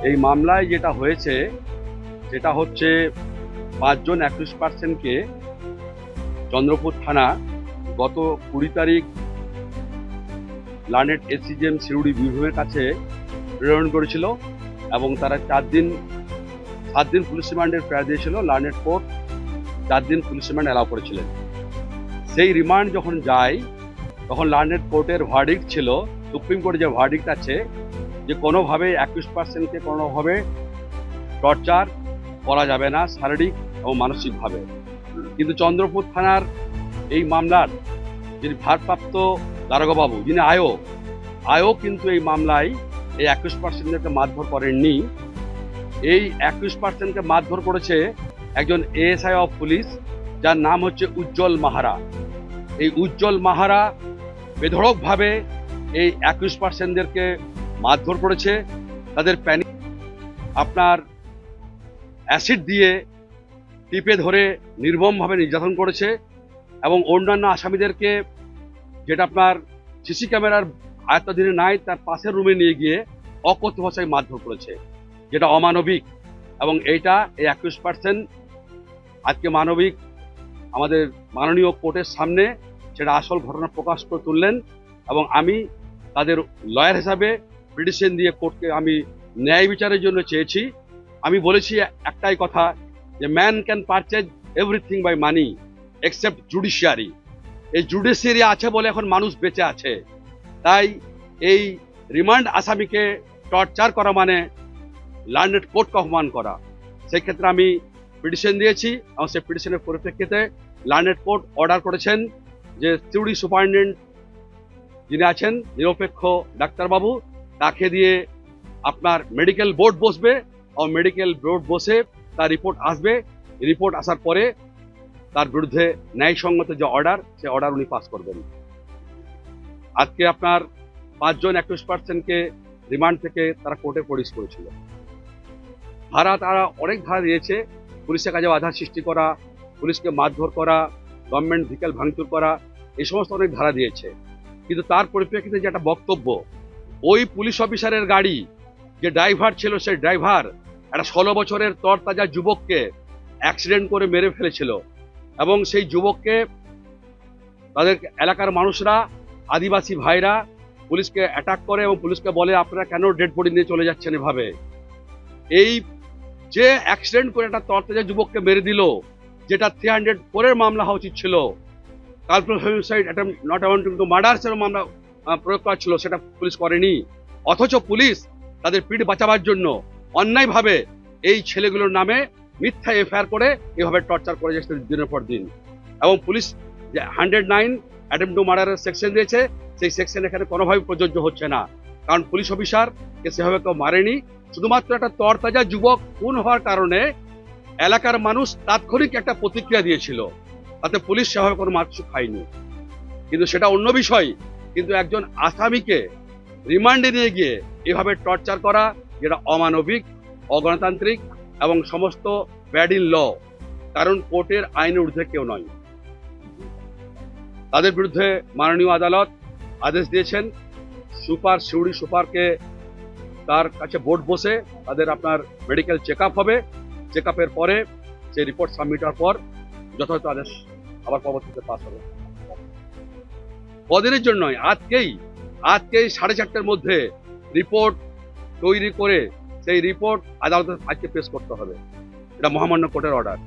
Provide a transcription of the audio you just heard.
এই মামলায় যেটা হয়েছে সেটা হচ্ছে 5 জন অ্যাকিউজড পার্সনকে চন্দ্রপুর থানা গত 20 তারিখ লার্নেড এসিজিএম শিরুড়ি বিভাগের কাছে প্রেরণ করেছিল এবং তারা 7 দিন পুলিশ রিমান্ডের প্রেয়ার দিয়েছিল। লার্নেড কোর্ট 4 দিন পুলিশ রিমান্ড অ্যালাউ করেছিলেন। সেই রিমান্ড যখন যায় তখন লার্নেড কোর্টের ভার্ডিক্ট ছিল, সুপ্রিম কোর্টে যে ভার্ডিক্ট আছে যে কোনোভাবে অ্যাকিউজড পার্সনকে কোনোভাবে টর্চার করা যাবে না শারীরিক এবং মানসিকভাবে। কিন্তু চন্দ্রপুর থানার এই মামলার যিনি ভারপ্রাপ্ত দারোগাবাবু, যিনি আয়ও কিন্তু এই মামলায় এই অ্যাকিউজড পার্সনদেরকে মারধর করেননি। এই অ্যাকিউজড পার্সনকে মারধর করেছে একজন এএসআই অফ পুলিশ, যার নাম হচ্ছে উজ্জ্বল মাহারা। এই উজ্জ্বল মাহারা বেধড়কভাবে এই অ্যাকিউজড পার্সনদেরকে মারধর করেছে, তাদের প্যানিক আপনার অ্যাসিড দিয়ে টিপে ধরে নির্মমভাবে নির্যাতন করেছে এবং অন্যান্য আসামিদেরকে, যেটা আপনার সিসি ক্যামেরার আয়ত্তাধীনে নাই, তার পাশের রুমে নিয়ে গিয়ে অকথ্য ভাষায় মারধর করেছে, যেটা অমানবিক। এবং এইটা এই অ্যাকিউজড পার্সন আজকে মানবিক আমাদের মাননীয় কোর্টের সামনে সেটা আসল ঘটনা প্রকাশ করে তুললেন এবং আমি তাদের লয়ার হিসাবে পিটিশন দিয়ে কোর্টকে আমি ন্যায় বিচারের জন্য চেয়েছি। আমি বলেছি একটাই কথা, যে man can purchase everything by money except judiciary. এই জুডিশিয়ারি আছে বলে এখন মানুষ বেঁচে আছে। তাই এই রিমান্ড আসামিকে টর্চার করা মানে লার্নেড কোর্টকে অপমান করা। সেই ক্ষেত্রে আমি পিটিশন দিয়েছি এবং সেই পিটিশনের পরিপ্রেক্ষিতে লার্নেড কোর্ট অর্ডার করেছেন যে সিউড়ি সুপারিনটেন্ডেন্ট যিনি আছেন নিরপেক্ষ ডাক্তারবাবু, তাকে দিয়ে আপনার মেডিকেল বোর্ড বসবে এবং মেডিকেল বোর্ড বসে তার রিপোর্ট আসবে। রিপোর্ট আসার পরে তার বিরুদ্ধে ন্যায়সঙ্গত যে অর্ডার, সে অর্ডার উনি পাস করবেন। আজকে আপনার 5 জন অ্যাকিউজড পার্সনকে রিমান্ড থেকে তারা কোর্টে প্রডিউস করেছিল। তারা অনেক ধারা দিয়েছে, পুলিশের কাজে বাধা সৃষ্টি করা, পুলিশকে মারধর করা, গভর্নমেন্ট ভেহিক্যাল ভাঙচুর করা, এই সমস্ত অনেক ধারা দিয়েছে। কিন্তু তার পরিপ্রেক্ষিতে যে একটা বক্তব্য, ওই পুলিশ অফিসারের গাড়ি যে ড্রাইভার ছিল, সেই ড্রাইভার একটা 16 বছরের তরতাজা যুবককে অ্যাক্সিডেন্ট করে মেরে ফেলেছিল এবং সেই যুবককে তাদের এলাকার মানুষরা, আদিবাসী ভাইরা পুলিশকে অ্যাটাক করে এবং পুলিশকে বলে আপনারা কেন ডেড বডি নিয়ে চলে যাচ্ছেন এভাবে। এই যে অ্যাক্সিডেন্ট করে একটা তরতাজা যুবককে মেরে দিল, যেটা 304 মামলা হওয়া উচিত ছিল, culprit homicide attempt not amounting to murder মামলা প্রয়োগ করা ছিল, সেটা পুলিশ করেনি। অথচ পুলিশ তাদের পিঠ বাঁচাবার জন্য অন্যায়ভাবে এই ছেলেগুলোর নামে মিথ্যা এফআইআর করে এভাবে টর্চার করে যাচ্ছে দিনের পর দিন। এবং পুলিশ যে 109 অ্যাটেম্প্ট টু মার্ডারের সেকশন দিয়েছে, সেই সেকশন এখানে কোনোভাবে প্রযোজ্য হচ্ছে না, কারণ পুলিশ অফিসারকে সেভাবে কেউ মারেনি। শুধুমাত্র একটা তরতাজা যুবক খুন হওয়ার কারণে এলাকার মানুষ তাৎক্ষণিক একটা প্রতিক্রিয়া দিয়েছিল, তাতে পুলিশ সেভাবে কোনো মারপিট খায়নি। কিন্তু সেটা অন্য বিষয়। কিন্তু একজন আসামিকে রিমান্ডে নিয়ে গিয়ে এভাবে টর্চার করা, যেটা অমানবিক, অগণতান্ত্রিক এবং সমস্ত ব্যাড ইন ল, কারণ কোর্টের আইনের ঊর্ধ্বে কেউ নয়। তাদের বিরুদ্ধে মাননীয় আদালত আদেশ দিয়েছেন, সিউড়ি সুপারকে তার কাছে বোর্ড বসে তাদের আপনার মেডিকেল চেক আপ হবে। চেক আপের পরে সেই রিপোর্ট সাবমিট হওয়ার পর যথাযথ আদেশ আবার পরবর্তীতে পাস হবে। কদিনের জন্য নয়, আজকেই 4:30টার মধ্যে রিপোর্ট তৈরি করে সেই রিপোর্ট আদালতে আজকে পেশ করতে হবে। এটা মহামান্য কোর্টের অর্ডার।